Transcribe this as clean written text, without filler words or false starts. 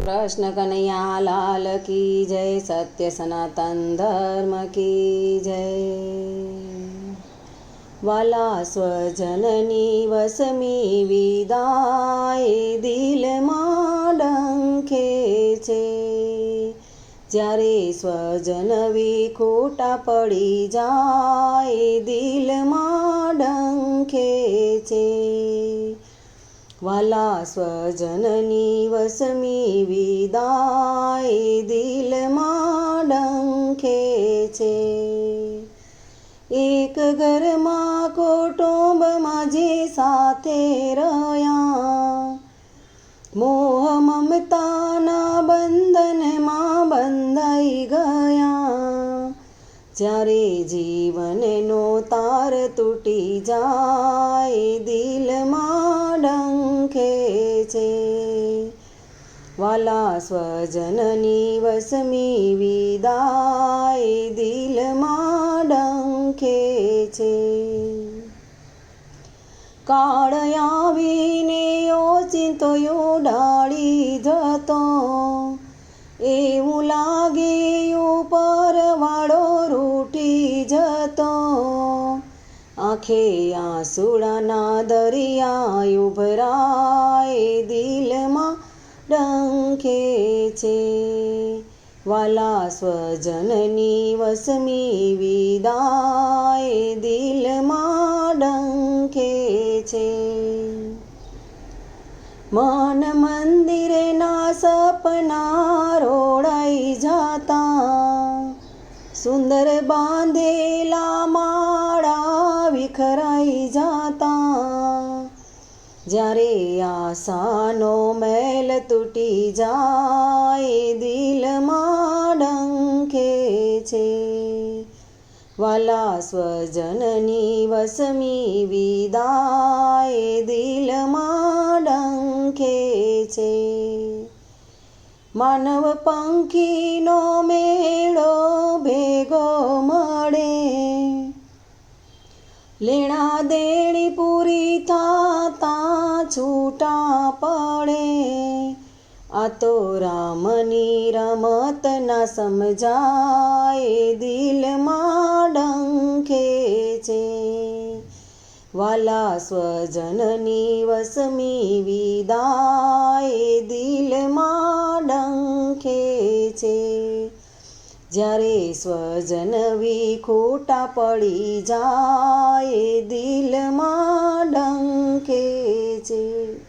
कृष्ण कन्हैया लाल की जय। सत्य सनातन धर्म की जय। वाला स्वजननी वसमी विदाय दिलમાં ડંખે છે। જ્યારે સ્વજન વિખૂટા પડી જાય દિલમાં ડંખે છે। વાલા સ્વજનની વસમી વિદાય દિલમાં ડંખે છે। એક ઘરમાં કુટુંબમાં જે સાથે રહ્યા, મોહ મમતાના બંધનમાં બંધાઈ ગયા। જ્યારે જીવનનો તાર તૂટી જાય દિલમાં ડંખે છે। વાલા સ્વજનની વસમી વિદાય દિલમાં ડંખે છે। કાળ આવીને ઓચિંતો ઉડાડી જતો, એવું લાગે ઉપરવાળો રૂઠી જતો। આંખે આંસુડાના દરિયા ઉભરાય દિલમાં ડંખે છે। વાલા સ્વજનની વસમી વિદાય દિલમાં ડંખે છે। મન મંદિરના સપના રોડાઈ જાતા, સુંદર બાંધેલા માળા વિખરાઈ જાતા। જ્યારે આશાનો મહેલ તૂટી જાય દિલમાં ડંખે છે। વાલા સ્વજનની વસમી વિદાય દિલમાં ડંખે છે। માનવ પંખીનો મેળો ભેગો મળે, લેણા દેણી પૂરી થાતા છૂટા પડે। આ તો રામની રમત ના સમજાય દિલમાં ડંખે છે। વાલા સ્વજનની વસમી વિદાય દિલમાં ડંખે છે। જ્યારે સ્વજન વિખૂટા પડી જાય દિલમાં ડંખે છે।